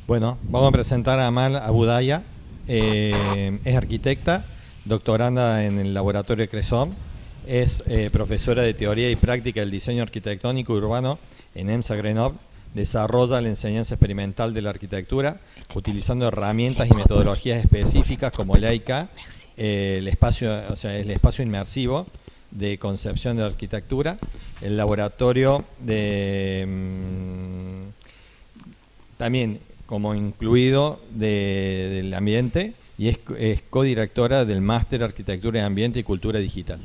Bueno, vamos a presentar a Amal Abudaya. Es arquitecta, doctoranda en el laboratorio CRESOM, es profesora de teoría y práctica del diseño arquitectónico urbano en EMSA Grenoble, desarrolla la enseñanza experimental de la arquitectura utilizando herramientas y metodologías específicas como el EICA, el espacio inmersivo de concepción de la arquitectura, el laboratorio de también como incluido del ambiente, y es codirectora del Máster Arquitectura de Ambiente y Cultura Digital.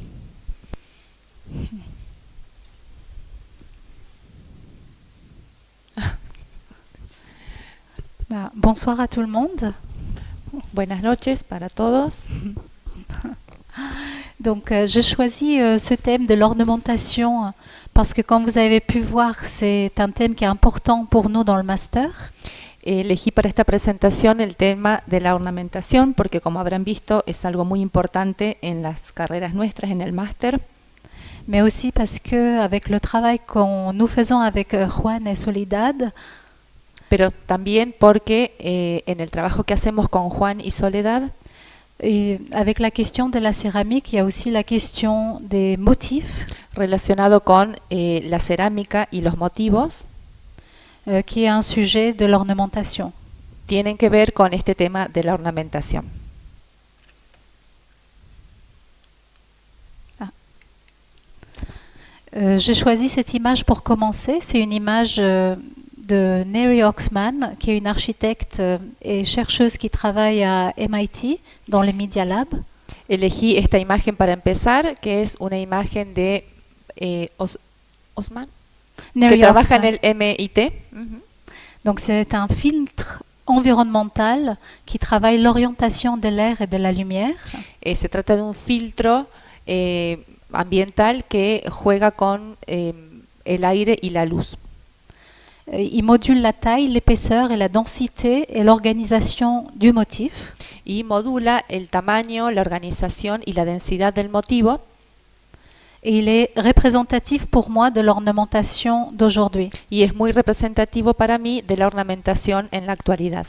Bonsoir à tout le monde. Buenas noches para todos. Donc, je choisis ce thème de l'ornementation parce que, comme vous avez pu voir, c'est un thème qui est important pour nous dans le master. Elegí para esta presentación el tema de la ornamentación porque, como habrán visto, es algo muy importante en las carreras nuestras en el máster. Mais aussi parce que, avec le travail que nous faisons avec Juan et Soledad, pero también porque en el trabajo que hacemos con Juan y Soledad, et avec la question de la céramique, il y a aussi la question des motifs. Relacionado con la cerámica y los motivos, qui est un sujet de l'ornementation. Tienen que ver con este tema de la ornamentación. J'ai choisi cette image pour commencer. C'est une image de Neri Oxman, qui est une architecte et chercheuse qui travaille à MIT dans le Media Lab. Elegí esta imagen para empezar, que es una imagen de Osman, Neri que trabaja Oxman. en el MIT. Donc c'est un filtre environnemental qui travaille l'orientation de l'air et de la lumière. Se trata de un filtro ambiental que juega con el aire y la luz. Il module la taille, l'épaisseur et la densité et l'organisation du motif. Y modula el tamaño, la organización y la densidad del motivo. Et il est représentatif pour moi de l'ornementation d'aujourd'hui. Y es muy representativo para mí de la ornamentación en la actualidad.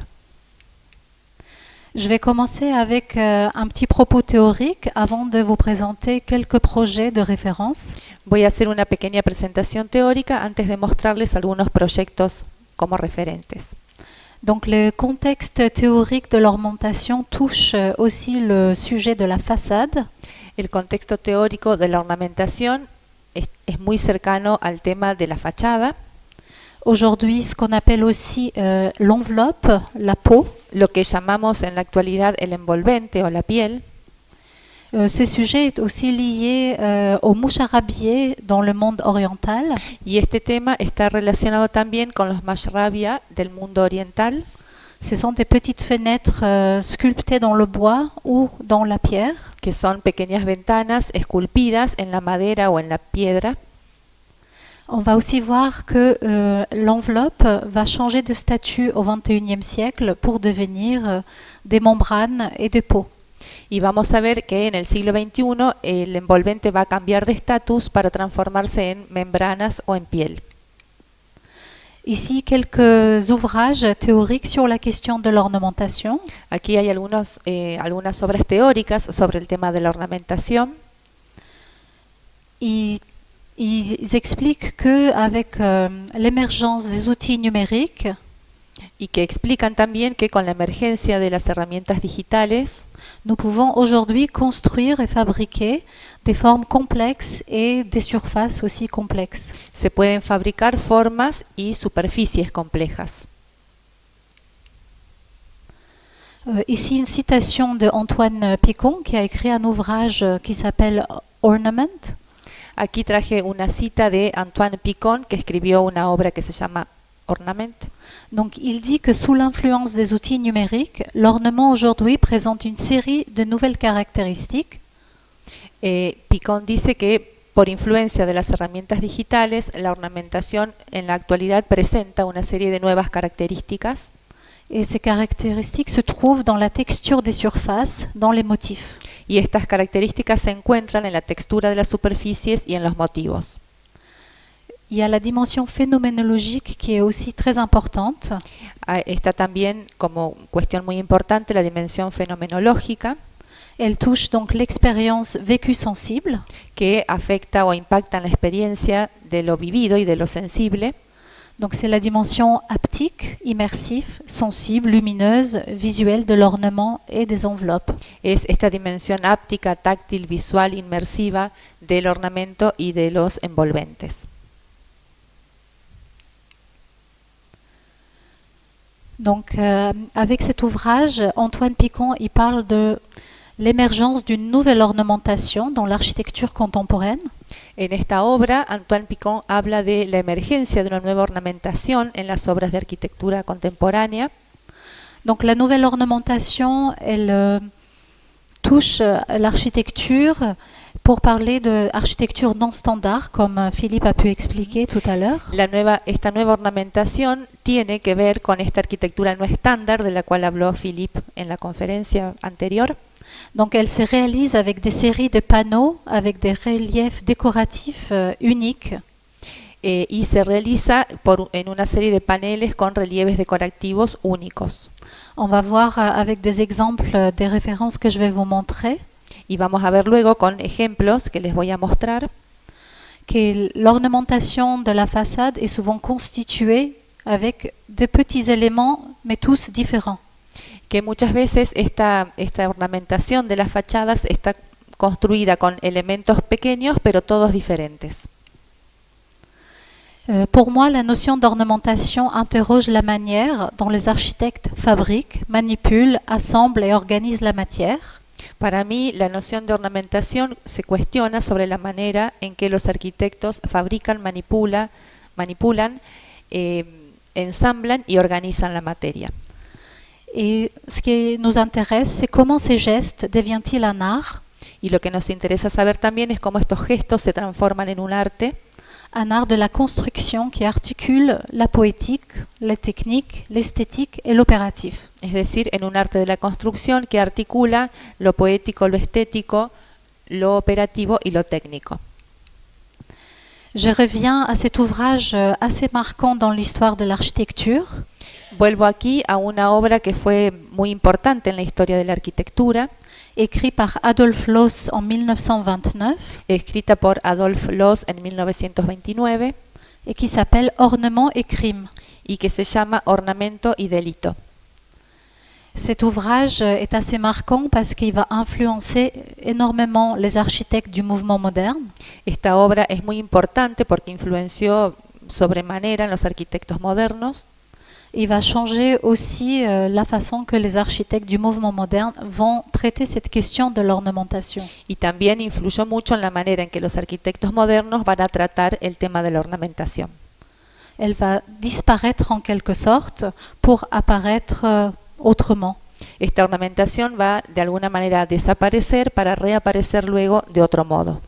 Je vais commencer avec un petit propos théorique avant de vous présenter quelques projets de référence. Voy a hacer una pequeña presentación teórica antes de mostrarles algunos proyectos como referentes. Donc le contexte théorique de l'ornementation touche aussi le sujet de la façade. El contexto teórico de la ornamentación es muy cercano al tema de la fachada. Aujourd'hui, ce qu'on appelle aussi l'enveloppe, la peau. Lo que llamamos en la actualidad el envolvente o la piel. Ce sujet est aussi lié aux mouches arabiées dans le monde oriental. Y este tema está relacionado también con los mashrabia del mundo oriental. Ce sont des petites fenêtres sculptées dans le bois ou dans la pierre. Que son pequeñas ventanas esculpidas en la madera o en la piedra. On va aussi voir que l'enveloppe va changer de statut au XXIe siècle pour devenir des membranes et des peaux. Y vamos a ver que en el siglo XXI el envolvente va a cambiar de estatus para transformarse en membranas o en piel. Ici, quelques ouvrages théoriques sur la question de l'ornementation. Aquí hay algunas obras teóricas sobre el tema de la ornamentación. Ils expliquent qu'avec l'émergence des outils numériques, y que explican también que con la emergencia de las herramientas digitales, nous pouvons aujourd'hui construire et fabriquer des formes complexes et des surfaces aussi complexes. Se pueden fabricar formas y superficies complejas. Ici, une citation de Antoine Picon, qui a écrit un ouvrage qui s'appelle Ornament. Aquí traje una cita de Antoine Picon, que escribió una obra que se llama Ornament. Donc, il dit que sous l'influence des outils numériques, l'ornement aujourd'hui présente une série de nouvelles caractéristiques. Picon dice que por influencia de las herramientas digitales, la ornamentación en la actualidad presenta una serie de nuevas características. Et ces caractéristiques se trouvent dans la texture des surfaces, dans les motifs. Y estas características se encuentran en la textura de las superficies y en los motivos. Il y a la dimension phénoménologique qui est aussi très importante. Está también como cuestión muy importante la dimensión fenomenológica, Elle touche donc l'expérience vécue sensible. que afecta o impacta en la experiencia de lo vivido y de lo sensible. Donc c'est la dimension haptique, immersive, sensible, lumineuse, visuelle de l'ornement et des enveloppes. Es esta dimensión áptica, táctil, visual, inmersiva del ornamento y de los envolventes. Donc avec cet ouvrage, Antoine Picon il parle de l'émergence d'une nouvelle ornementation dans l'architecture contemporaine. En esta obra, Antoine Picon habla de la emergencia de una nueva ornamentación en las obras de arquitectura contemporánea. Donc la nouvelle ornementation, elle touche l'architecture pour parler d'architecture non standard, comme Philippe a pu expliquer tout à l'heure. Esta nueva ornamentación tiene que ver con esta arquitectura no estándar de la cual habló Philippe en la conferencia anterior. Donc elle se réalise avec des séries de panneaux, avec des reliefs décoratifs uniques. Y se realiza en una serie de paneles con relieves decorativos únicos. On va voir avec des exemples des références que je vais vous montrer. Y vamos a ver luego con ejemplos que les voy a mostrar que l'ornementation de la façade est souvent constituée avec de petits éléments, mais tous différents. Que muchas veces esta ornamentación de las fachadas está construida con elementos pequeños, pero todos diferentes. Pour moi, la notion d'ornementation interroge la manière dont les architectes fabriquent, manipulent, assemblent et organisent la matière. Para mí, la noción de ornamentación se cuestiona sobre la manera en que los arquitectos fabrican, manipulan, ensamblan y organizan la materia. Et ce qui nous intéresse, c'est comment ces gestes deviennent-ils un art? Y lo que nos interesa saber también es cómo estos gestos se transforman en un art de la construction qui articule la poétique, la technique, l'esthétique et l'opératif. Es decir, en un arte de la construcción que articula lo poético, lo estético, lo operativo y lo técnico. Je reviens à cet ouvrage assez marquant dans l'histoire de l'architecture. Vuelvo aquí a una obra que fue muy importante en la historia de la arquitectura, écrit par Adolf Loos en 1929, escrita por Adolf Loos en 1929, et qui s'appelle Ornement et crime. Y que se llama Ornamento y delito. Cet ouvrage est assez marquant parce qu'il va influencer énormément les architectes du mouvement moderne. Esta obra es muy importante porque influenció sobremanera en los arquitectos modernos. Il va changer aussi la façon que les architectes du mouvement moderne vont traiter cette question de l'ornementation. Y también influyó mucho en la manera en que los arquitectos modernos van a tratar el tema de la ornamentación. Elle va disparaître en quelque sorte pour apparaître autrement. Esta ornamentación va de alguna manera a desaparecer para reaparecer luego de otro modo.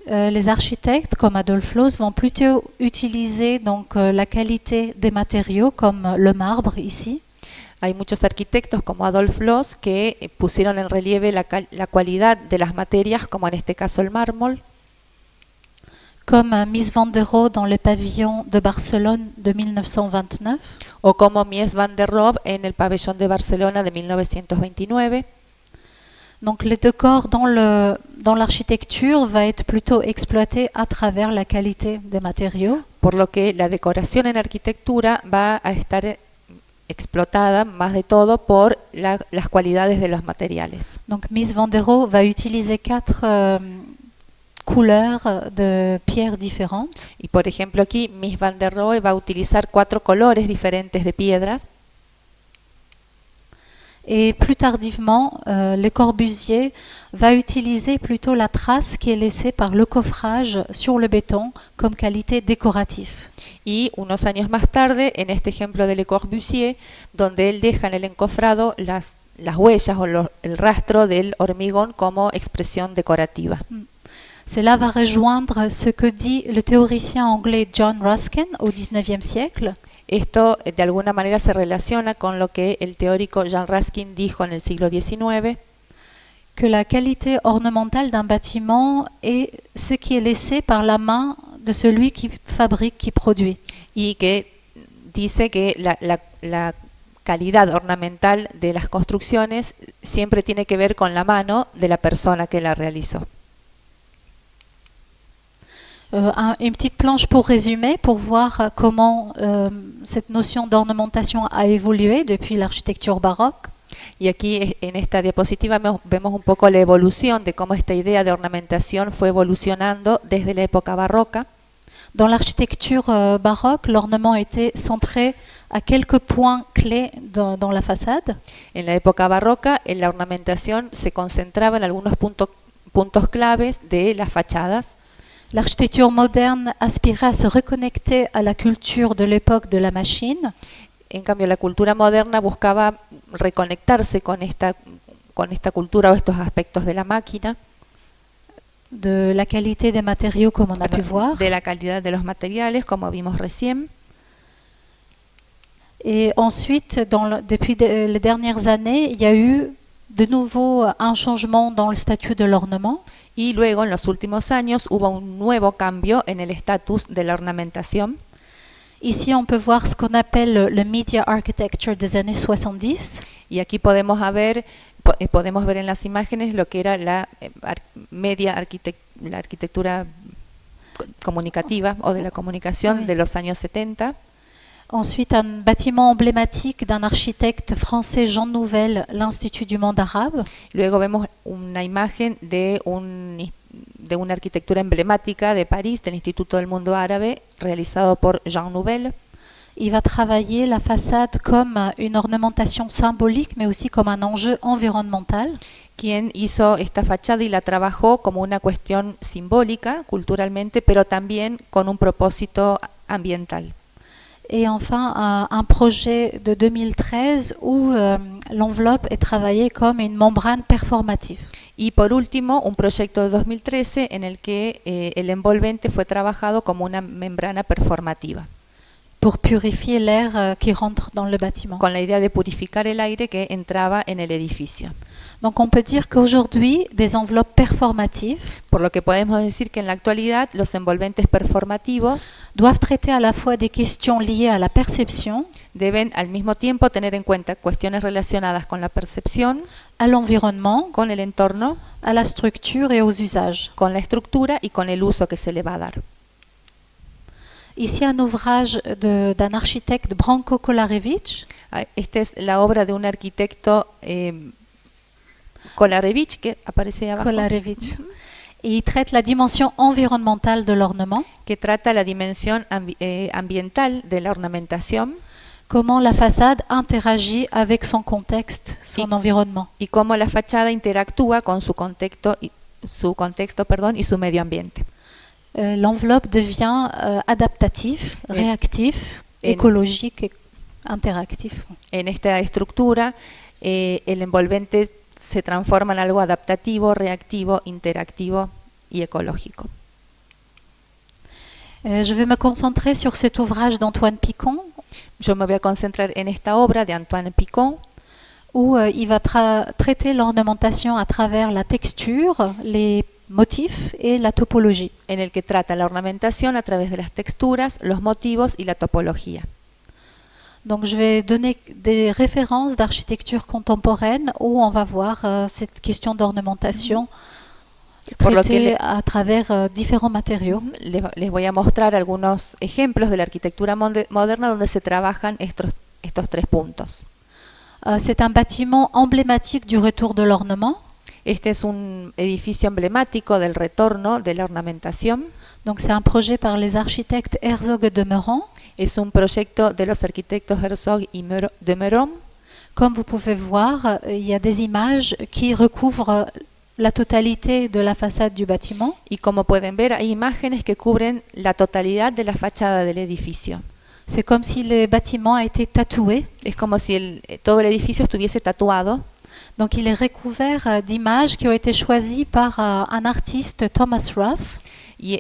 Les architectes comme Adolf Loos vont plutôt utiliser donc la qualité des matériaux comme le marbre ici. Hay muchos arquitectos como Adolf Loos que pusieron en relieve la cualidad de las materias, como en este caso el mármol. Comme Mies van der Rohe dans le pavillon de Barcelone de 1929. O como Mies van der Rohe en el pabellón de Barcelona de 1929. Donc le décor dans l'architecture va être plutôt exploité à travers la qualité des matériaux. Por lo que la decoración en arquitectura va a estar explotada más de todo por las cualidades de los materiales. Donc Mies van der Rohe va utiliser 4 couleurs de pierres différentes. Y por ejemplo aquí Mies van der Rohe va a utilizar 4 colores diferentes de piedras. Et plus tardivement, Le Corbusier va utiliser plutôt la trace qui est laissée par le coffrage sur le béton comme qualité décorative. Y unos años más tarde, en este ejemplo de Le Corbusier, donde él deja en el encofrado las huellas o el rastro del hormigón como expresión decorativa. Cela va rejoindre ce que dit le théoricien anglais John Ruskin au XIXe siècle. Esto de alguna manera se relaciona con lo que el teórico John Ruskin dijo en el siglo XIX. Que la qualité ornementale d'un bâtiment est ce qui est laissé par la main de celui qui fabrique, qui produit. y que dice que la calidad ornamental de las construcciones siempre tiene que ver con la mano de la persona que la realizó. Une petite planche pour résumer, pour voir comment cette notion d'ornementation a évolué depuis l'architecture baroque. Y aquí en esta diapositiva vemos un poco la evolución de cómo esta idea de ornamentación fue evolucionando desde la época barroca. Dans l'architecture baroque, l'ornement était centré à quelques points clés dans la façade. En la época barroca, la ornamentación se concentraba en algunos puntos claves de las fachadas. L'architecture moderne aspirait à se reconnecter à la culture de l'époque de la machine. En cambio, la cultura moderna buscaba reconectarse con esta cultura o estos aspectos de la máquina, De la qualité des matériaux, comme on a pu voir. de la calidad de los materiales, como vimos recién. Et ensuite, depuis les dernières années, il y a eu de nouveau un changement dans le statut de l'ornement. Y luego, en los últimos años, hubo un nuevo cambio en el estatus de la ornamentación. Ici, on peut voir ce qu'on appelle le media architecture des années 70. Y aquí podemos ver en las imágenes lo que era la arquitectura comunicativa o de la comunicación Oui. de los años 70. Ensuite, un bâtiment emblématique d'un architecte français, Jean Nouvel, l'Institut du monde arabe. Luego vemos una imagen de una arquitectura emblemática de París, del Instituto del Mundo Árabe, realizado por Jean Nouvel. Il va travailler la façade comme une ornementation symbolique, mais aussi comme un enjeu environnemental. Quien hizo esta fachada y la trabajó como una cuestión simbólica, culturalmente, pero también con un propósito ambiental. Et enfin, un projet de 2013 où l'enveloppe est travaillée comme une membrane performative. Y por último, un proyecto de 2013 en el que el envolvente fue trabajado como una membrana performativa, Pour purifier l'air qui rentre dans le bâtiment. con la idea de purificar el aire que entraba en el edificio. Donc on peut dire qu'aujourd'hui, des enveloppes performatives Por lo que podemos decir que en la actualidad los envolventes performativos doivent traiter à la fois des questions liées à la perception, deben al mismo tiempo tener en cuenta cuestiones relacionadas con la percepción, à l'environnement, con el entorno, à la structure et aux usages. con la estructura y con el uso que se le va a dar. Ici, un ouvrage d'un architecte, Branko Kolarevich, Esta es la obra de un arquitecto Kolarevich, que aparece abajo, Kolarevich. Et il traite la dimension environnementale de l'ornement, que trata la dimensión ambiental de la ornamentación comment la façade interagit avec son contexte, son environnement. y cómo la fachada interactúa con su contexto y su medio ambiente. L'enveloppe devient adaptatif, réactif, écologique et interactif. En esta estructura, el envolvente se transforma en algo adaptativo, reactivo, interactivo y ecológico. Je vais me concentrer sur cet ouvrage d'Antoine Picon, Yo me voy a concentrar en esta obra de Antoine Picon, où il va traiter l'ornementation à travers la texture, les motifs et la topologie. en el que trata la ornamentación a través de las texturas, los motivos y la topología. Donc je vais donner des références d'architecture contemporaine où on va voir cette question d'ornementation Por lo que traitée à travers différents matériaux. Les voy a mostrar algunos ejemplos de la arquitectura moderna donde se trabajan estos tres puntos. C'est un bâtiment emblématique du retour de l'ornement. Este es un edificio emblemático del retorno de la ornamentación. Donc c'est un projet par les architectes Herzog et de Meuron. Es un proyecto de los arquitectos Herzog y de Meuron. Comme vous pouvez voir, il y a des images qui recouvrent la totalité de la façade du bâtiment. Y como pueden ver, hay imágenes que cubren la totalidad de la fachada del edificio. C'est comme si le bâtiment a été tatoué. Es como si todo el edificio estuviese tatuado. Donc il est recouvert d'images qui ont été choisies par un artiste, Thomas Ruff. Y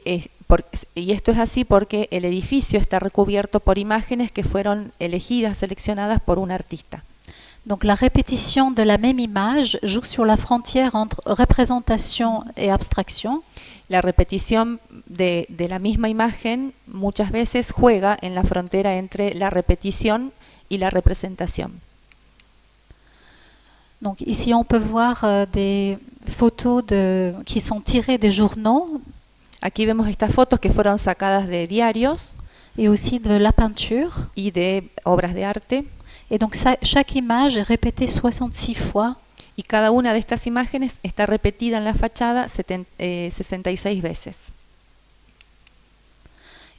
esto es así porque el edificio está recubierto por imágenes que fueron elegidas, seleccionadas por un artista. Donc la répétition de la même image joue sur la frontière entre représentation et abstraction. La repetición de la misma imagen muchas veces juega en la frontera entre la repetición y la representación. Donc ici on peut voir des photos qui sont tirées des journaux Aquí vemos estas fotos que fueron sacadas de diarios et aussi de la peinture. y de obras de arte. Et donc chaque image est répétée 66 fois. Y cada una de estas imágenes está repetida en la fachada 66 veces.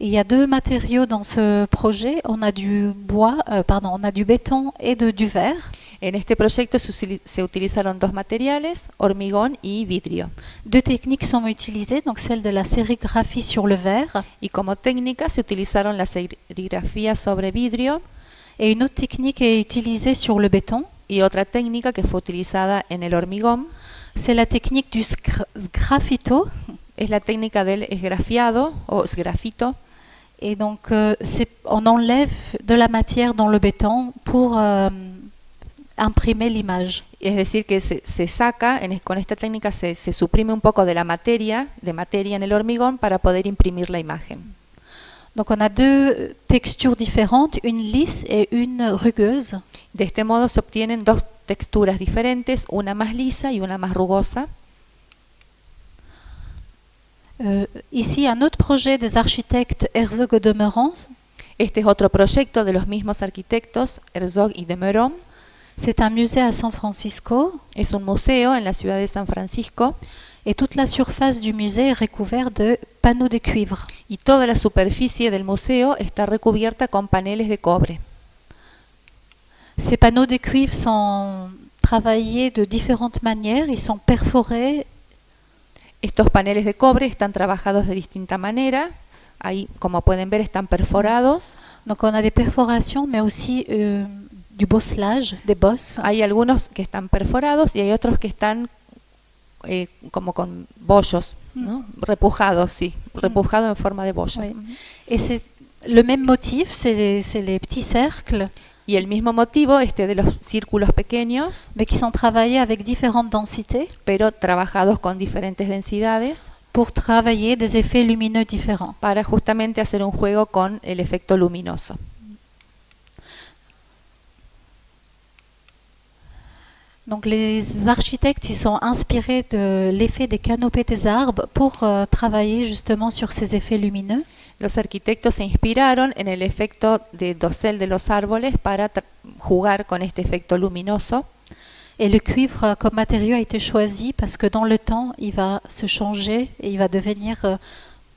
Il y a deux matériaux dans ce projet. On a du on a du béton et du verre. En este proyecto se utilizaron dos materiales, hormigón y vidrio. Deux techniques sont utilisées, donc celle de la sérigraphie sur le verre Y como técnica se utilizaron la serigrafía sobre vidrio et une autre technique est utilisée sur le béton. y otra técnica que fue utilizada en el hormigón. C'est la technique du sgraffito. Es la técnica del esgrafiado o sgrafito. Et donc on enlève de la matière dans le béton pour imprimer l'image. Es decir, que se saca, con esta técnica se suprime un poco de la materia en el hormigón para poder imprimir la imagen. Donc on a deux textures différentes, une lisse et une rugueuse. De este modo se obtienen dos texturas diferentes, una más lisa y una más rugosa. Ici, un autre projet des architectes Herzog et de Meuron. Este es otro proyecto de los mismos arquitectos, Herzog y de Meuron. C'est un musée à San Francisco. Es un museo en la ciudad de San Francisco. Et toute la surface du musée est recouverte de panneaux de cuivre. Y toda la superficie del museo está recubierta con paneles de cobre. Ces panneaux de cuivre sont travaillés de différentes manières. Ils sont perforés. Estos paneles de cobre están trabajados de distinta manera. Ahí, como pueden ver, están perforados. Donc on a des perforations, mais aussi du bosselage, des bosses. Hay algunos que están perforados y hay otros que están como con bollos, ¿no? Repujados, sí, repujado en forma de boya. Oui. Et c'est le même motif, c'est les petits cercles, Y el mismo motivo, de los círculos pequeños, mais qui sont travaillés avec différentes densités pero trabajados con diferentes densidades pour travailler des effets lumineux différents. para justamente hacer un juego con el efecto luminoso. Donc les architectes ils sont inspirés de l'effet des canopées des arbres pour travailler justement sur ces effets lumineux. Los arquitectos se inspiraron en el efecto de dosel de los árboles para jugar con este efecto luminoso. Et le cuivre comme matériau a été choisi parce que dans le temps, il va se changer et il va devenir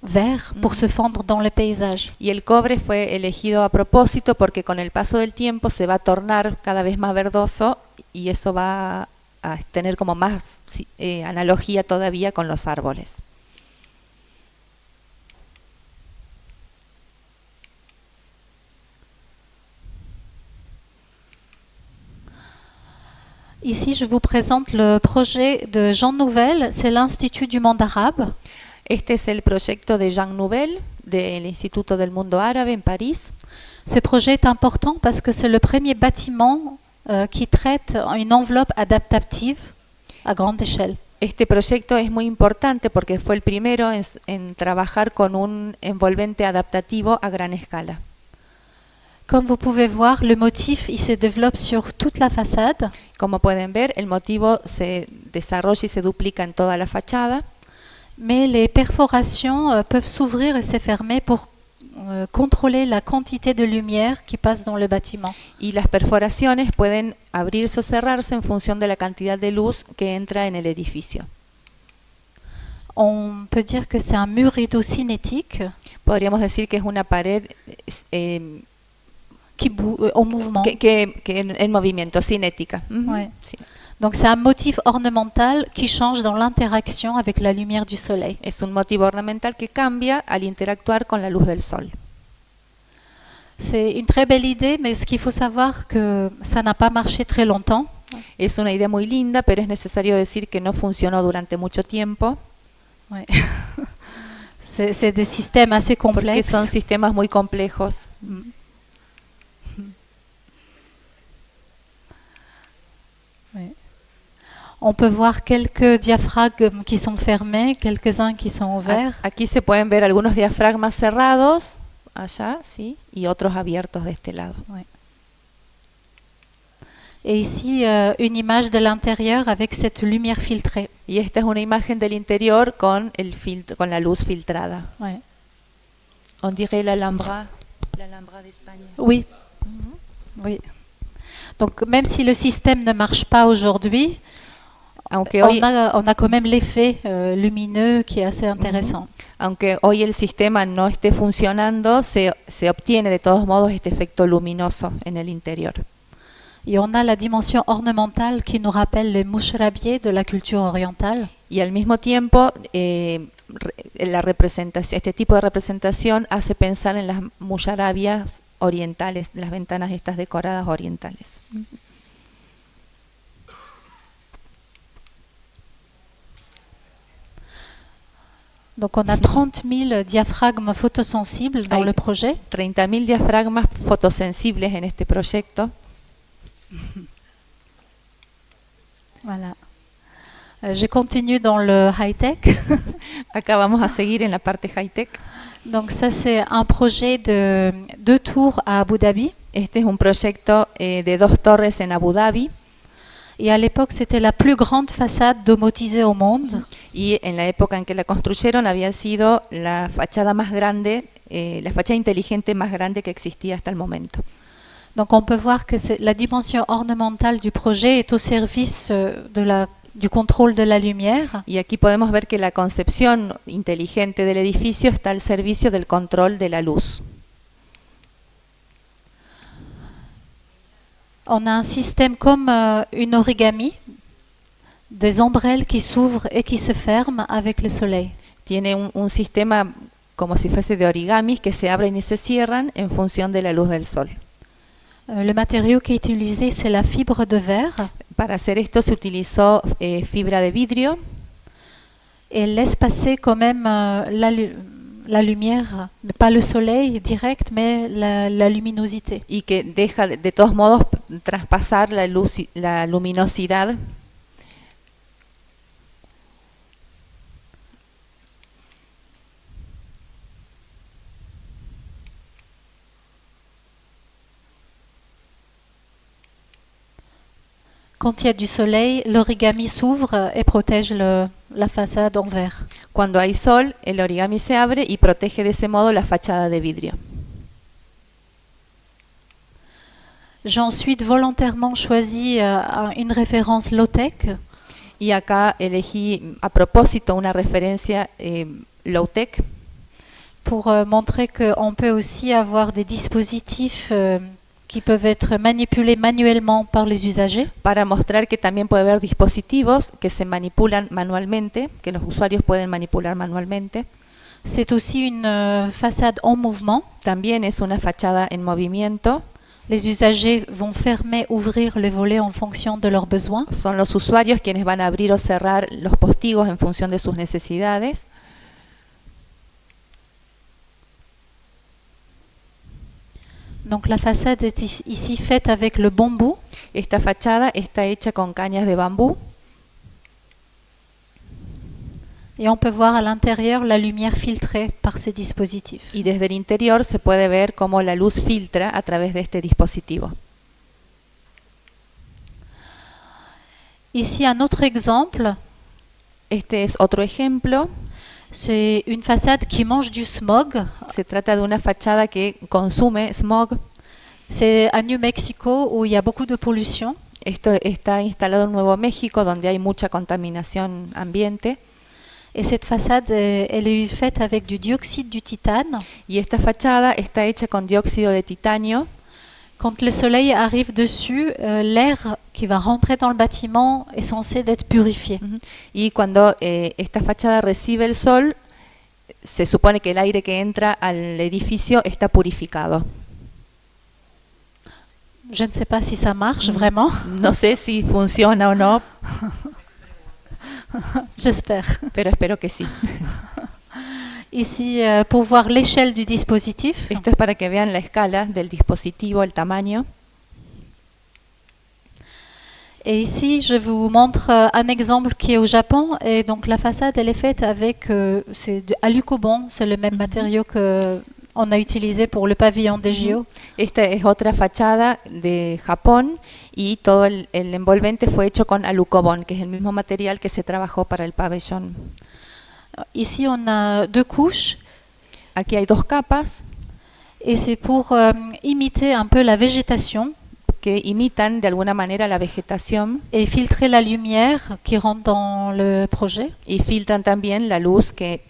vert pour se fondre dans le paysage. Y el cobre fue elegido a propósito porque con el paso del tiempo se va a tornar cada vez más verdoso y eso va a tener como más analogía todavía con los árboles. Ici, je vous présente le projet de Jean Nouvel, c'est l'Institut du monde arabe. Este es el proyecto de Jean Nouvel, del Instituto del Mundo Árabe en París. Ce projet est important parce que c'est le premier bâtiment qui traite une enveloppe adaptative à grande échelle. Este proyecto es muy importante porque fue el primero en trabajar con un envolvente adaptativo a gran escala. Comme vous pouvez voir, le motif il se développe sur toute la façade. Como pueden ver, el motivo se desarrolla y se duplica en toda la fachada. Mais les perforations peuvent s'ouvrir et se fermer pour contrôler la quantité de lumière qui passe dans le bâtiment. Y las perforaciones pueden abrirse o cerrarse en función de la cantidad de luz que entra en el edificio. On peut dire que c'est un mur rideau cinétique Podríamos decir que es una pared en mouvement. que en movimiento, cinética. Ouais. Sí. Donc c'est un motif ornemental qui change dans l'interaction avec la lumière du soleil. Es un motivo ornamental que cambia al interactuar con la luz del sol. C'est une très belle idée, mais ce qu'il faut savoir que ça n'a pas marché très longtemps. Es una idea muy linda, pero es necesario decir que no funcionó durante mucho tiempo. Ouais. c'est des systèmes assez Porque complexes. son sistemas muy complejos. On peut voir quelques diaphragmes qui sont fermés, quelques-uns qui sont ouverts. Aquí se pueden ver algunos diafragmas cerrados, allá, sí, y otros abiertos de este lado. Et ici, une image de l'intérieur avec cette lumière filtrée. Y esta es una imagen del interior con con la luz filtrada. Ouais. On dirait l'Alhambra d'Espagne. Oui. Oui. Donc, même si le système ne marche pas aujourd'hui, Aunque hoy, on a quand même l'effet lumineux qui est assez intéressant. aunque hoy el sistema no esté funcionando, se obtiene de todos modos este efecto luminoso en el interior. Et on a la dimension ornementale qui nous rappelle les mouchrabiés de la culture orientale. Y al mismo tiempo, la representación, este tipo de representación hace pensar en las musharabias orientales, las ventanas estas decoradas orientales. Donc on a 30 000 diaphragmes photosensibles dans le projet. 30.000 diafragmas fotosensibles en este proyecto. Voilà. Je continue dans le high-tech. Acá vamos a seguir en la parte high-tech. Donc ça c'est un projet de 2 tours à Abu Dhabi. Este es un proyecto de 2 torres en Abu Dhabi. Et à l'époque c'était la plus grande façade domotisée au monde. Y en la época en que la construyeron había sido la fachada más grande, la fachada inteligente más grande que existía hasta el momento. Donc on peut voir que la dimension ornementale du projet est au service du contrôle de la lumière. Y aquí podemos ver que la concepción inteligente del edificio está al servicio del control de la luz. On a un système comme une origami, des ombrelles qui s'ouvrent et qui se ferment avec le soleil. Tiene un sistema como si fuese de origamis que se abren y se cierran en función de la luz del sol. Le matériau qui est utilisé, c'est la fibre de verre. Para hacer esto se utilizó fibra de vidrio. Et laisse passer quand même la lumière, pas le soleil direct, mais la luminosité. Y que deja de todos modos traspasar la luz, la luminosidad. Quand il y a du soleil, l'origami s'ouvre et protège la façade en verre. Cuando hay sol, el origami se abre y protege de ese modo la fachada de vidrio. J'ai ensuite volontairement choisi une référence low-tech. Y acá elegí a propósito una referencia low-tech. Pour montrer qu'on peut aussi avoir des dispositifs qui peuvent être manipulés manuellement par les usagers. Para mostrar que también puede haber dispositivos que se manipulan manualmente, que los usuarios pueden manipular manualmente. C'est aussi une façade en mouvement. También es una fachada en movimiento. Les usagers vont fermer, ouvrir les volets en fonction de leurs besoins. Son los usuarios quienes van a abrir o cerrar los postigos en función de sus necesidades. Donc la façade est ici faite avec le bambou. Esta fachada está hecha con cañas de bambú. Et on peut voir à l'intérieur la lumière filtrée par ce dispositif. Y desde el interior se puede ver cómo la luz filtra a través de este dispositivo. Ici un autre exemple. Este es otro ejemplo. C'est une façade qui mange du smog. Se trata de una fachada que consume smog. C'est à New Mexico où il y a beaucoup de pollution. Esto está instalado en Nuevo México, donde hay mucha contaminación ambiente. Et cette façade, elle est faite avec du dioxyde du titane. Y esta fachada está hecha con dióxido de titanio. Quand le soleil arrive dessus, l'air qui va rentrer dans le bâtiment est censé d'être purifié. Y cuando esta fachada recibe el sol, se supone que el aire que entra al edificio está purificado. Je ne sais pas si ça marche vraiment. No sé si funciona o no, J'espère. pero espero que sí. Ici, pour voir l'échelle du dispositif. Esto es para que vean la escala del dispositivo, el tamaño. Et ici, je vous montre un exemple qui est au Japon. Et donc, la façade, elle est faite avec c'est de alucobond. C'est le même matériau que on a utilisé pour le pavillon des JO. Esta es otra fachada de Japón y todo el envolvente fue hecho con alucobón, que es el mismo material que se trabajó para el pabellón. Ici, on a 2 couches. Aquí hay 2 capas Et c'est pour imiter un peu la végétation que imitan de alguna manera la vegetación et filtrer la lumière qui rentre dans le projet. y filtran también la luz que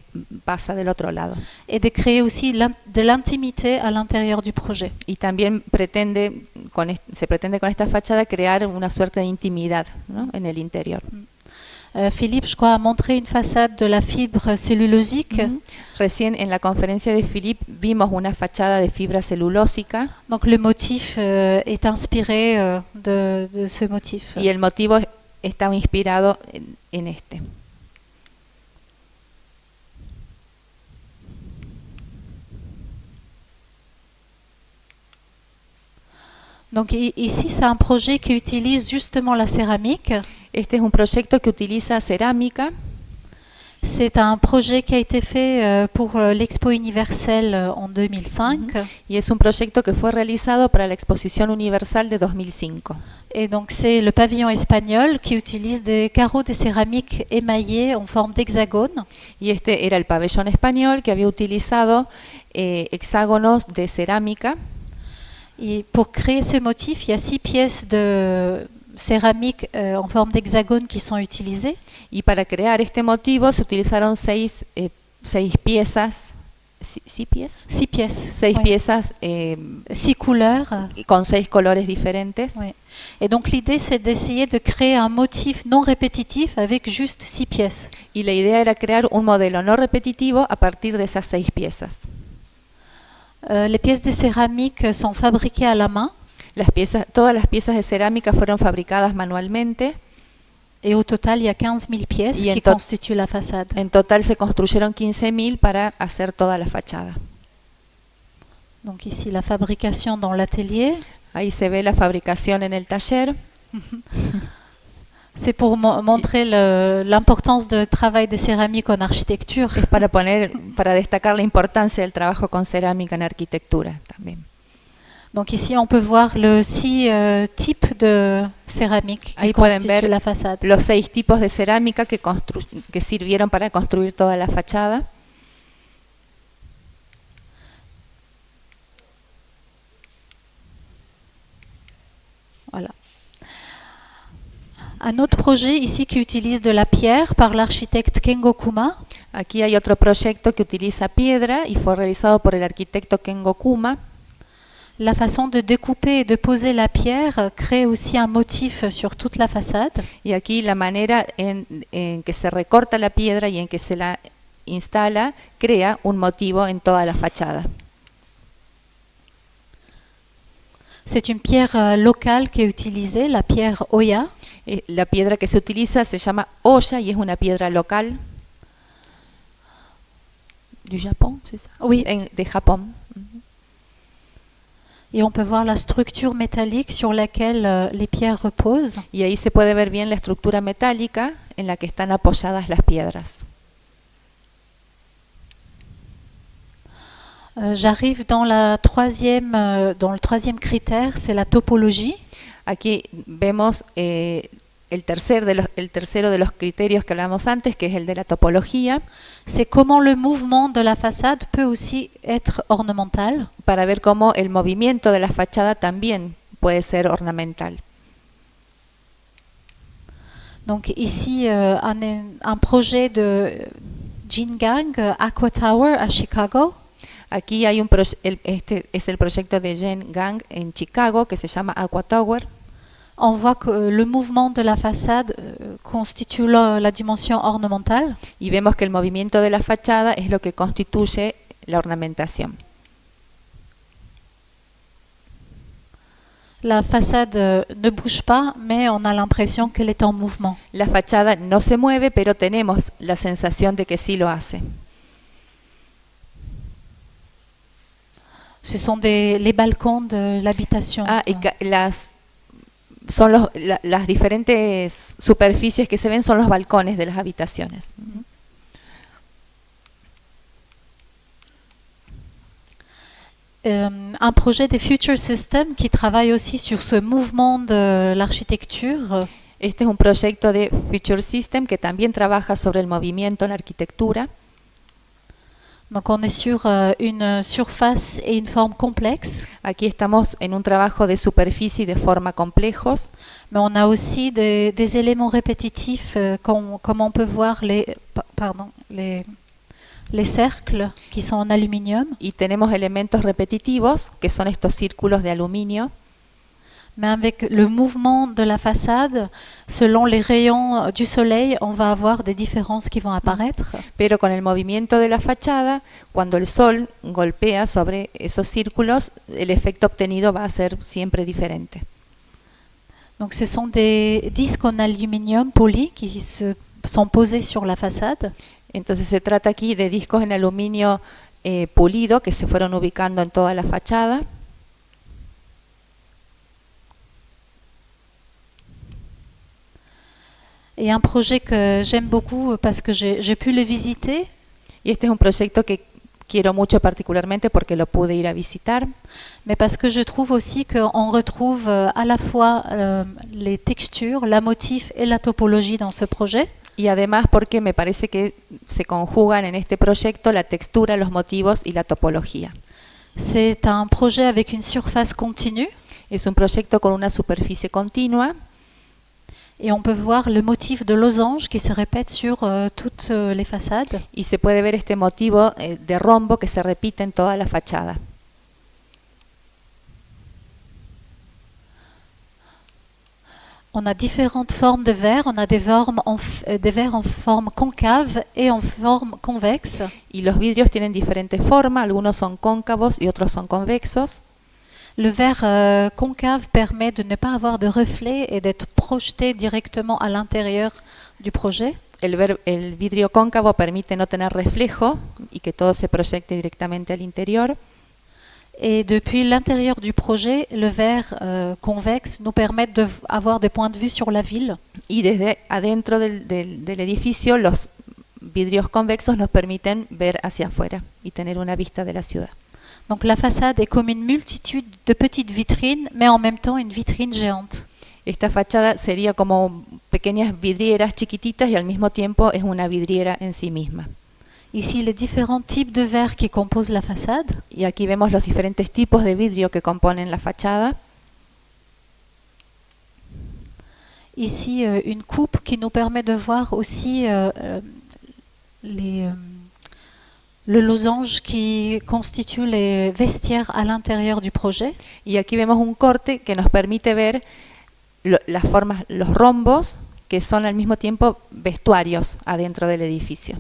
pasa del otro lado. Et de créer aussi de l'intimité à l'intérieur du projet. Y también se pretende con esta fachada crear una suerte de intimidad, ¿no?, en el interior. Philippe, je crois, a montré une façade de la fibre cellulosique. Recién en la conferencia de Philippe vimos una fachada de fibra celulósica. Donc le motif est inspiré de ce motif. Y el motivo está inspirado en este. Donc ici, c'est un projet qui utilise justement la céramique. Este es un proyecto que utiliza cerámica. C'est un projet qui a été fait pour l'Expo universelle en 2005. Y es un proyecto que fue realizado para la Exposición Universal de 2005. Et donc c'est le pavillon espagnol qui utilise des carreaux de céramique émaillés en forme d'hexagone. Y este era el pabellón español que había utilizado hexágonos de cerámica. Et pour créer ce motif, il y a 6 pièces de céramique en forme d'hexagone qui sont utilisées. Y para crear este motivo se utilizaron 6 piezas. ¿Sí piezas? 6 pièces. 6 oui. piezas 6 couleurs. con 6 colores diferentes. Oui. Et donc l'idée, c'est d'essayer de créer un motif non répétitif avec juste 6 pièces. Y la idea era crear un modelo no repetitivo a partir de esas 6 piezas. Les pièces de céramique sont fabriquées à la main. Todas las piezas de cerámica fueron fabricadas manualmente. Et au total, il y a 15 000 pièces qui constituent la façade. En total se construyeron 15.000 para hacer toda la fachada. Donc ici, la fabrication dans l'atelier. Ahí se ve la fabricación en el taller. C'est pour montrer l'importance du travail de céramique en architecture. Es para destacar la importancia del trabajo con cerámica en arquitectura también. Donc ici, on peut voir les 6 types de céramique qui constituent la façade. Los 6 tipos de cerámica que sirvieron para construir toda la fachada. Voilà. Un autre projet ici qui utilise de la pierre par l'architecte Kengo Kuma. Aquí hay otro proyecto que utiliza piedra y fue realizado por el arquitecto Kengo Kuma. La façon de découper et de poser la pierre crée aussi un motif sur toute la façade. Y aquí la manera en que se recorta la piedra y en que se la instala crea un motivo en toda la fachada. C'est une pierre locale qui est utilisée, la pierre Oya. La piedra que se utiliza se llama Oya y es una piedra local. ¿Du Japón? ¿Sí? Oui. De Japón. Et on peut voir la structure métallique sur laquelle les pierres reposent. Y ahí se puede ver bien la estructura metálica en la que están apoyadas las piedras. J'arrive dans le troisième critère, c'est la topologie. Aquí vemos el tercero de los criterios que hablamos antes, que es el de la topología. C'est comment le mouvement de la façade peut aussi être ornemental. Para ver cómo el movimiento de la fachada también puede ser ornamental. Donc ici, un projet de Jingang Aqua Tower à Chicago. Aquí hay este es el proyecto de Jane Gang en Chicago que se llama Aqua Tower. On voit que le mouvement de la façade constitue la dimension ornementale. Y vemos que el movimiento de la fachada es lo que constituye la ornamentación. La façade ne bouge pas, mais on a l'impression qu'elle est en mouvement. La fachada no se mueve, pero tenemos la sensación de que sí lo hace. Ce sont les balcons de l'habitation. Y las son las diferentes superficies que se ven son los balcones de las habitaciones. Un projet des Future Systems qui travaille aussi sur ce mouvement de l'architecture. Este es un proyecto de Future System que también trabaja sobre el movimiento en la arquitectura. Donc on est sur une surface et une forme complexe, Aquí estamos en un trabajo de superficie y de forma complejos, mais on a aussi des éléments répétitifs, comme on peut voir les cercles qui sont en aluminium, y tenemos elementos repetitivos que son estos círculos de aluminio, mais avec le mouvement de la façade, selon les rayons du soleil, on va avoir des différences qui vont apparaître. pero con el movimiento de la fachada, cuando el sol golpea sobre esos círculos, el efecto obtenido va a ser siempre diferente. Donc ce sont des disques en aluminium poli qui sont posés sur la façade. Entonces se trata aquí de discos en aluminio pulido que se fueron ubicando en toda la fachada. Et un projet que j'aime beaucoup parce que j'ai pu le visiter, Y este es un proyecto que quiero mucho particularmente porque lo pude ir a visitar, mais parce que je trouve aussi qu'on retrouve à la fois les textures, la motif et la topologie dans ce projet. y además porque me parece que se conjugan en este proyecto la textura, los motivos y la topología. C'est un projet avec une surface continue Es un proyecto con una superficie continua et on peut voir le motif de losange qui se répète sur toutes les façades. y se puede ver este motivo de rombo que se repite en toda la fachada. On a différentes formes de verres. On a des verres en forme concave et en forme convexe. Y los vidrios tienen diferentes formas, algunos son cóncavos y otros son convexos. Le verre concave permet de ne pas avoir de reflet et d'être projeté directement à l'intérieur du projet. El vidrio cóncavo permite no tener reflejo y que todo se proyecte directamente al interior. Et depuis l'intérieur du projet, le verre convexe nous permet d'avoir des points de vue sur la ville. Y desde adentro del edificio, los vidrios convexos nos permiten ver hacia afuera y tener una vista de la ciudad. Donc la façade est comme une multitude de petites vitrines, mais en même temps une vitrine géante. Esta fachada sería como pequeñas vidrieras chiquititas y al mismo tiempo es una vidriera en sí misma. Ici, les différents types de verres qui composent la façade. Y aquí vemos los diferentes tipos de vidrio que componen la fachada. Ici, une coupe qui nous permet de voir aussi le losange qui constitue les vestiaires à l'intérieur du projet. Y aquí vemos un corte que nos permite ver las formas, los rombos, que son al mismo tiempo vestuarios adentro del edificio.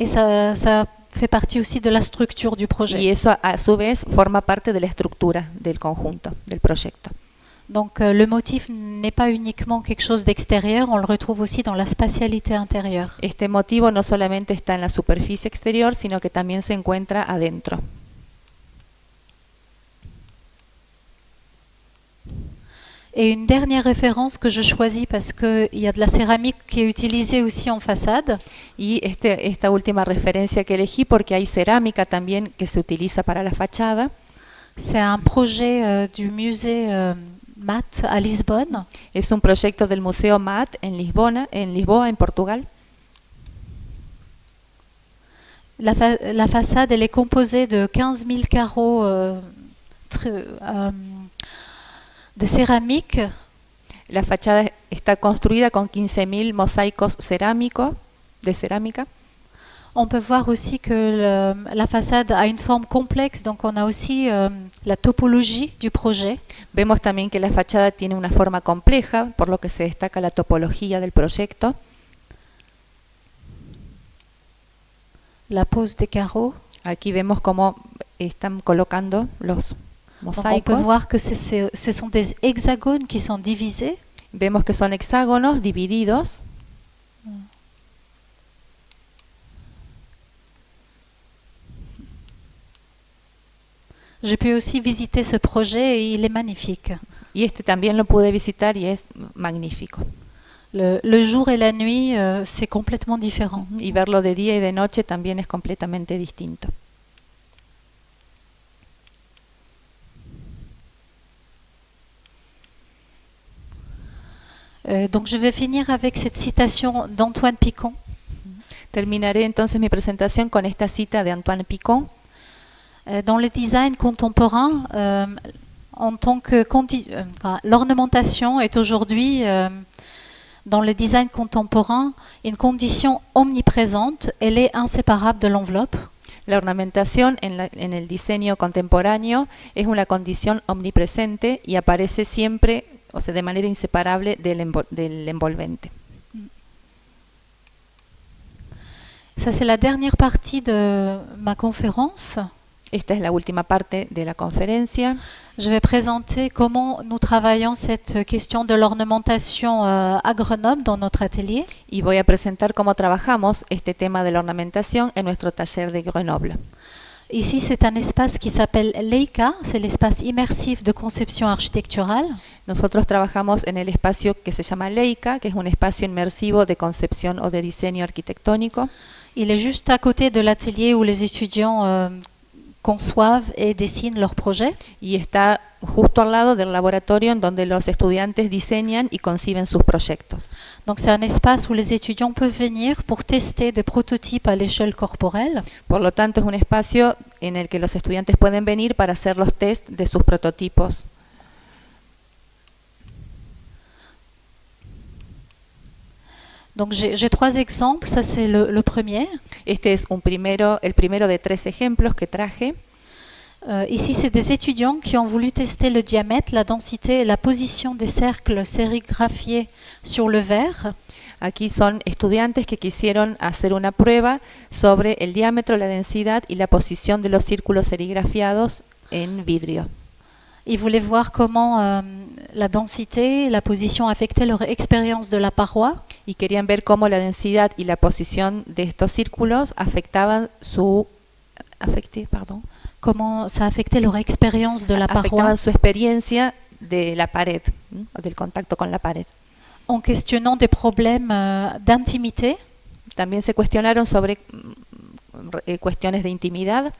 Et ça fait partie aussi de la structure du projet. Y eso a su vez forma parte de la estructura del conjunto, del proyecto. Donc le motif n'est pas uniquement quelque chose d'extérieur, on le retrouve aussi dans la spatialité intérieure. Este motivo no solamente está en la superficie exterior, sino que también se encuentra adentro. Et une dernière référence que je choisis parce qu'il y a de la céramique qui est utilisée aussi en façade. Y esta última referencia que elegí porque hay cerámica también que se utiliza para la fachada. C'est un projet du musée MAT à Lisbonne. Es un proyecto del Museo MAT en Lisboa, en Portugal. La façade, elle est composée de 15 000 carreaux de céramique. La fachada está construida con 15.000 mosaicos de cerámica. On peut voir aussi que la façade a une forme complexe, donc on a aussi la topologie du projet. Vemos también que la fachada tiene una forma compleja, por lo que se destaca la topología del proyecto. La pose des carreaux. Aquí vemos cómo están colocando los Donc mosaicos. on peut voir que ce sont des hexagones qui sont divisés. Vemos que son hexágonos divididos. J'ai pu aussi visiter ce projet et il est magnifique. Y este también lo pude visitar y es magnífico. Le jour et la nuit, c'est complètement différent. Y verlo de día y de noche también es completamente distinto. Donc je vais finir avec cette citation d'Antoine Picon. Terminaré entonces mi presentación con esta cita de Antoine Picon. Dans le design contemporain, en tant que l'ornementation est aujourd'hui, dans le design contemporain, une condition omniprésente, elle est inséparable de l'enveloppe. La ornamentación en el diseño contemporáneo es una condición omnipresente y aparece siempre, o sea, de manera inseparable del envolvente. Ça, c'est la dernière partie de ma conférence. Esta es la última parte de la conferencia. Je vais présenter comment nous travaillons cette question de l'ornementation à Grenoble dans notre atelier. Y voy a presentar cómo trabajamos este tema de la ornamentación en nuestro taller de Grenoble. Ici, c'est un espace qui s'appelle Leica, c'est l'espace immersif de conception architecturale. Nosotros trabajamos en el espacio que se llama Leica, que es un espacio inmersivo de concepción o de diseño arquitectónico. Il est juste à côté de l'atelier où les étudiants conçoivent et dessinent leurs projets. Y está justo al lado del laboratorio en donde los estudiantes diseñan y conciben sus proyectos. Donc c'est un espace où les étudiants peuvent venir pour tester des prototypes à l'échelle corporelle. Por lo tanto, es un espacio en el que los estudiantes pueden venir para hacer los test de sus prototipos. Donc j'ai 3 exemples, ça c'est le premier. Este es el primero de 3 ejemplos que traje. Ici, c'est des étudiants qui ont voulu tester le diamètre, la densité et la position des cercles sérigraphiés sur le verre. Aquí son estudiantes que quisieron hacer una prueba sobre el diámetro, la densidad y la posición de los círculos serigrafiados en vidrio. Ils voulaient voir comment la densité et la position affectaient leur expérience de la paroi. Y querían ver cómo la densidad y la posición de estos círculos afectaban Comment ça affectait leur expérience de la paroi. Afectaban su experiencia de la pared, o del contacto con la pared. En questionnant des problèmes d'intimité. También se cuestionaron sobre cuestiones de intimidad,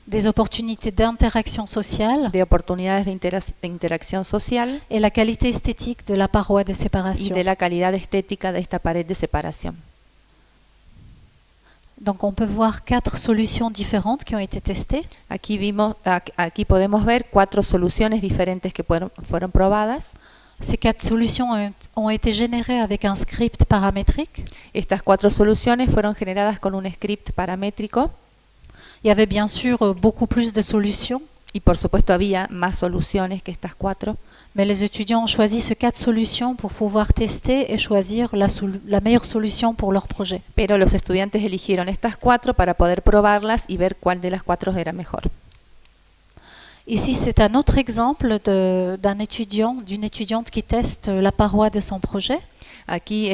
des opportunités d'interaction sociale, de oportunidades de interacción social et la qualité esthétique de la paroi de y séparation. de la calidad estética de esta pared de separación. Donc on peut voir 4 solutions différentes qui ont été testées. Aquí podemos ver 4 soluciones diferentes que fueron probadas. Ces 4 solutions ont été générées avec un script paramétrique. Estas 4 soluciones fueron generadas con un script paramétrico. Il y avait bien sûr beaucoup plus de solutions. Y por supuesto había más soluciones que estas 4. Mais les étudiants ont choisi ces 4 solutions pour pouvoir tester et choisir la meilleure solution pour leur projet. Pero los estudiantes eligieron estas 4 para poder probarlas y ver cuál de las 4 era mejor. Ici, c'est un autre exemple d'une étudiante qui teste la paroi de son projet. Aquí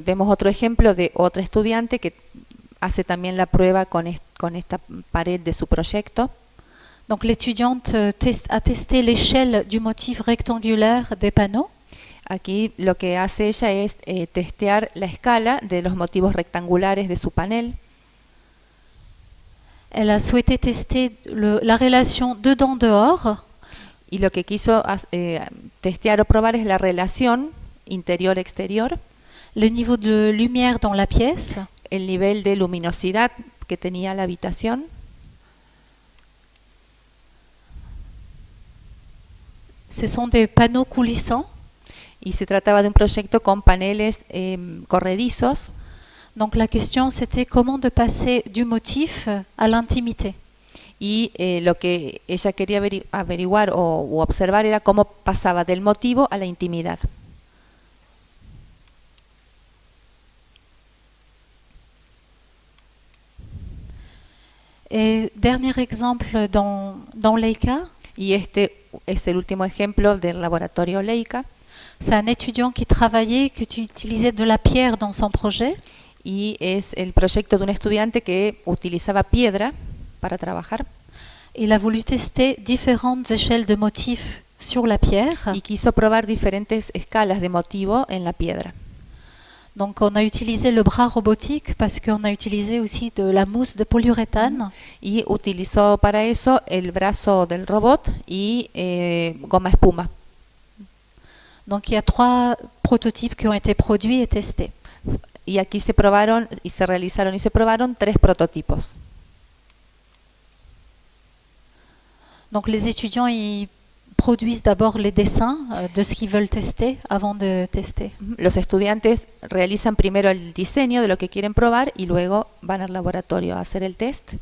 vemos otro ejemplo de otra estudiante que hace también la prueba con esta pared de su proyecto. Donc l'étudiante a testé l'échelle du motif rectangulaire des panneaux. Aquí lo que hace ella es testear la escala de los motivos rectangulares de su panel. Elle a souhaité tester la relation dedans-dehors. Y lo que quiso testear o probar es la relación interior-exterior. Le niveau de lumière dans la pièce. El nivel de luminosidad que tenía la habitación. Ce sont des panneaux coulissants. Y se trataba de un proyecto con paneles corredizos. Donc la question c'était comment de passer du motif à l'intimité. Y lo que ella quería averiguar o observar era cómo pasaba del motivo a la intimidad. Et dernier exemple dans Leica. Y este es el último ejemplo del laboratorio Leica. C'est un étudiant qui utilisait de la pierre dans son projet. Y es el proyecto de un estudiante que utilizaba piedra para trabajar. Il a voulu tester différentes échelles de motifs sur la pierre. y quiso probar diferentes escalas de motivo en la piedra. Donc on a utilisé le bras robotique parce qu'on a utilisé aussi de la mousse de polyuréthane. Y utilizó para eso el brazo del robot y goma espuma. Donc il y a 3 prototypes qui ont été produits et testés. Y aquí se probaron y se realizaron y se probaron 3 prototipos. Donc les étudiants ils produisent d'abord les dessins de ce qu'ils veulent tester avant de tester. Los estudiantes realizan primero el diseño de lo que quieren probar y luego van al laboratorio a hacer el test.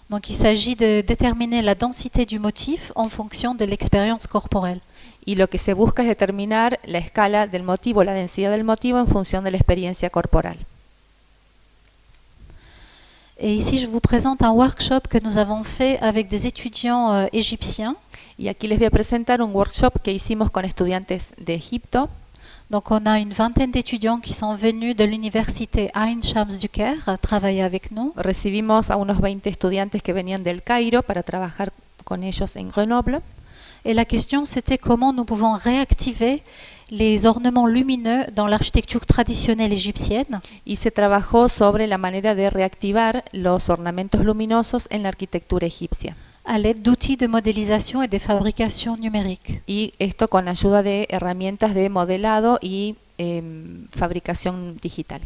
Donc il s'agit de déterminer la densité du motif en fonction de l'expérience corporelle. Y lo que se busca es determinar la escala del motivo, la densidad del motivo en función de la experiencia corporal. Et ici, je vous présente un workshop que nous avons fait avec des étudiants égyptiens. Y aquí les voy a presentar un workshop que hicimos con estudiantes de Egipto. Donc, on a une vingtaine d'étudiants qui sont venus de l'université Ain Shams du Caire à travailler avec nous. Recibimos a unos 20 estudiantes que venían del Cairo para trabajar con ellos en Grenoble. Et la question, c'était comment nous pouvons réactiver les ornements lumineux dans l'architecture traditionnelle égyptienne. Y se trabajó sobre la manera de reactivar los ornamentos luminosos en la arquitectura egipcia. À l'aide d'outils de modélisation et de fabrication numérique. Y esto con ayuda de herramientas de modelado y fabricación digital.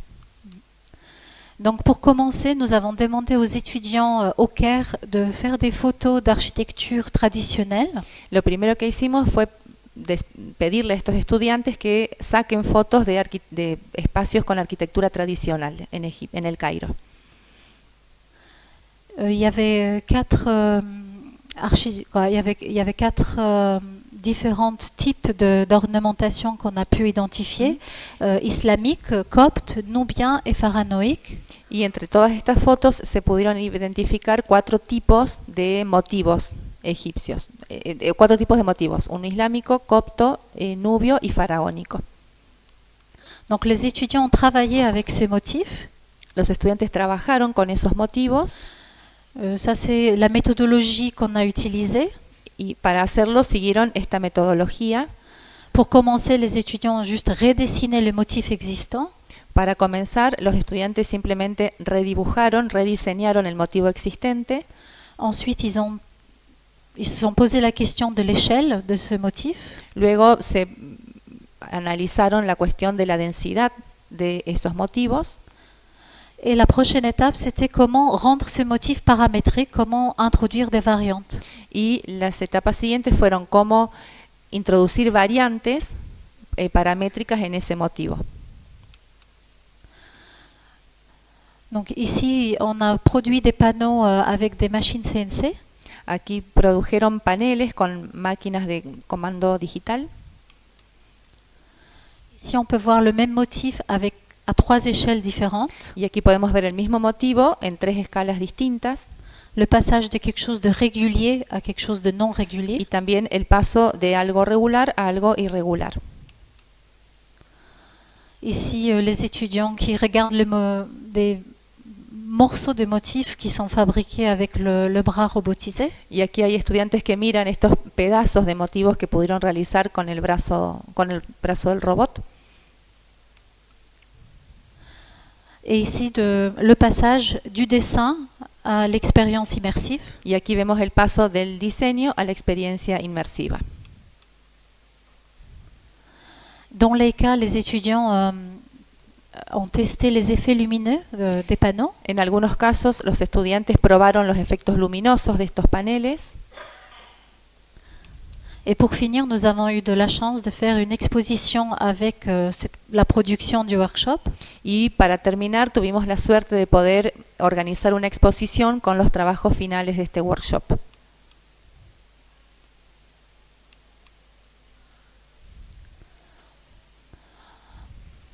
Donc pour commencer, nous avons demandé aux étudiants au Caire de faire des photos d'architecture traditionnelle. Lo primero que hicimos fue pedirle a estos estudiantes que saquen fotos de espacios con arquitectura tradicional en el Cairo. Il y avait 4 différents types d'ornementation qu'on a pu identifier, islamique, copte, nubien et pharaonique. Y entre todas estas fotos se pudieron identificar 4 tipos de motivos egipcios, 4 tipos de motivos, uno islámico, copto, nubio y faraónico. Donc les étudiants ont travaillé avec ces motifs. Los estudiantes trabajaron con esos motivos. Ça c'est la méthodologie qu'on a utilisée. Y para hacerlo siguieron esta metodología. Pour commencer, les étudiants ont juste redessiné les motifs existants. Para comenzar, los estudiantes simplemente rediseñaron el motivo existente. Ensuite, ils se sont posé la question de l'échelle de ce motif. Luego se analizaron la cuestión de la densidad de esos motivos. Et la prochaine étape, c'était comment rendre ce motif paramétrique, comment introduire des variantes. Y las etapas siguientes fueron cómo introducir variantes paramétricas en ese motivo. Donc ici, on a produit des panneaux avec des machines CNC. Aquí produjeron paneles con máquinas de comando digital. Ici, on peut voir le même motif à 3 échelles différentes. Y aquí podemos ver el mismo motivo en 3 escalas distintas. Le passage de quelque chose de régulier à quelque chose de non régulier. Y también el paso de algo regular a algo irregular. Ici, les étudiants qui regardent des morceaux de motifs qui sont fabriqués avec le bras robotisé. Y aquí hay estudiantes que miran estos pedazos de motivos que pudieron realizar con el brazo del robot. Et ici, le passage du dessin à l'expérience immersive. Y aquí vemos el paso del diseño a la experiencia inmersiva. Dans les cas, les étudiants ont testé les effets lumineux des panneaux. En algunos casos, los estudiantes probaron los efectos luminosos de estos paneles. Et pour finir, nous avons eu de la chance de faire une exposition avec la production du workshop. Y para terminar, tuvimos la suerte de poder organizar una exposición con los trabajos finales de este workshop.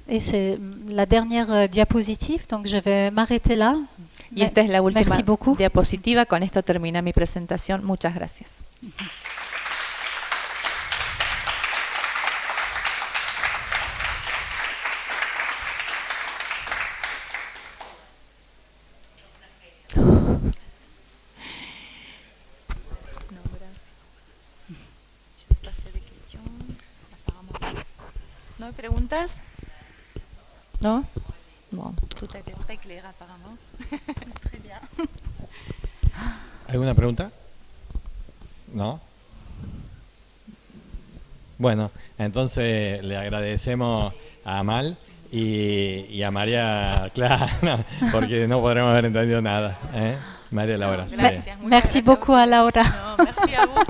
Et c'est la dernière diapositive, donc je vais m'arrêter là. Y esta es la última Merci beaucoup. diapositiva. Con esto termina mi presentación. Muchas gracias. ¿No hay preguntas? ¿No? Bon, tout a été très clair apparemment. Très bien. ¿Alguna pregunta? ¿No? Bueno, entonces le agradecemos a Amal y a María Clara, porque no podremos haber entendido nada. María Laura. No, sí. gracias. Muchas Merci gracias beaucoup à Laura. No, merci a vous.